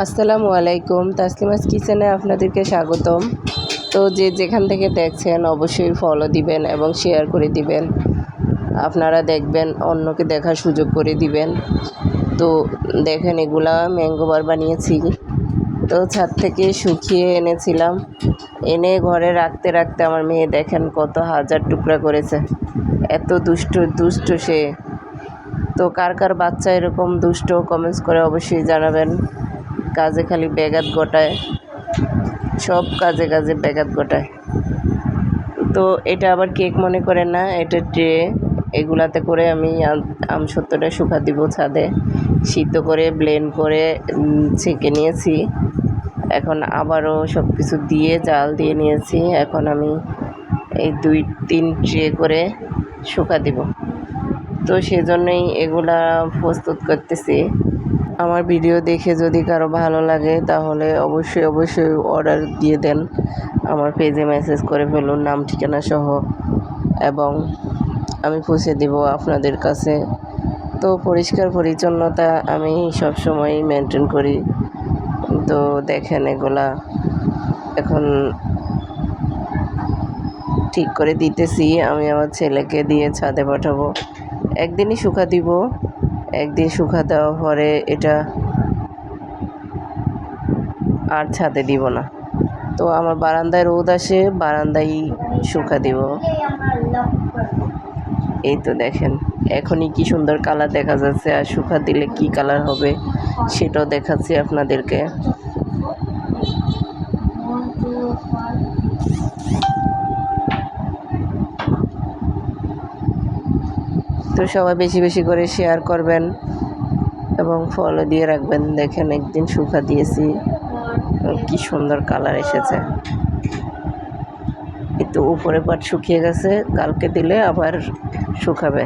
আসসালামু আলাইকুম, তাসলিমাস কিচেনে আপনাদেরকে স্বাগতম। তো যে যেখান থেকে দেখছেন অবশ্যই ফলো দিবেন এবং শেয়ার করে দিবেন। আপনারা দেখবেন, অন্যকে দেখার সুযোগ করে দিবেন। তো দেখেন, এগুলা ম্যাঙ্গো বার বানিয়েছি। তো ছাদ থেকে শুকিয়ে এনেছিলাম, এনে ঘরে রাখতে রাখতে আমার মেয়ে দেখেন কত হাজার টুকরা করেছে। এত দুষ্ট সে। তো কার কার বাচ্চা এরকম দুষ্ট, কমেন্টস করে অবশ্যই জানাবেন। কাজে খালি ব্যাঘাত ঘটায়, সব কাজে কাজে ব্যাঘাত ঘটায়। তো এটা আবার কেক মনে করেন না, এটা ট্রে। এগুলাতে করে আমি আমসত্ত্বটা শুকা দিব ছাদে। সিদ্ধ করে ব্লেন্ড করে ছেঁকে নিয়েছি। এখন আবারও সব কিছু দিয়ে জাল দিয়ে নিয়েছি। এখন আমি এই 2-3 ট্রে করে শুকা দিব। তো সেজন্যই এগুলা প্রস্তুত করতেছি। আমার ভিডিও দেখে যদি কারো ভালো লাগে তাহলে অবশ্যই অর্ডার দিয়ে দেন। আমার পেজে মেসেজ করে ফেলুন নাম ঠিকানা সহ, এবং আমি পৌঁছে দেব আপনাদের কাছে। তো পরিষ্কার পরিচ্ছন্নতা আমি সবসময় মেনটেন করি। তো দেখেন, এগুলা এখন ঠিক করে দিতেছি। আমি আমার ছেলেকে দিয়ে ছাদে পাঠাবো। একদিনই শুকা দিব, একদিন শুকা দেওয়ার পরে এটা আর ছাদে দিব না। তো আমার বারান্দায় রোদ আসে, বারান্দায় শুকা দিব। এই তো দেখেন, এখনই কি সুন্দর কালার দেখা যাচ্ছে, আর শুকা দিলে কি কালার হবে সেটাও দেখাচ্ছি আপনাদেরকে। তো সবাই বেশি বেশি করে শেয়ার করবেন এবং ফলো দিয়ে রাখবেন। দেখেন, একদিন শুকা দিয়েছি, কি সুন্দর কালার এসেছে। একটু উপরে পাট শুকিয়ে গেছে, কালকে দিলে আবার শুকাবে।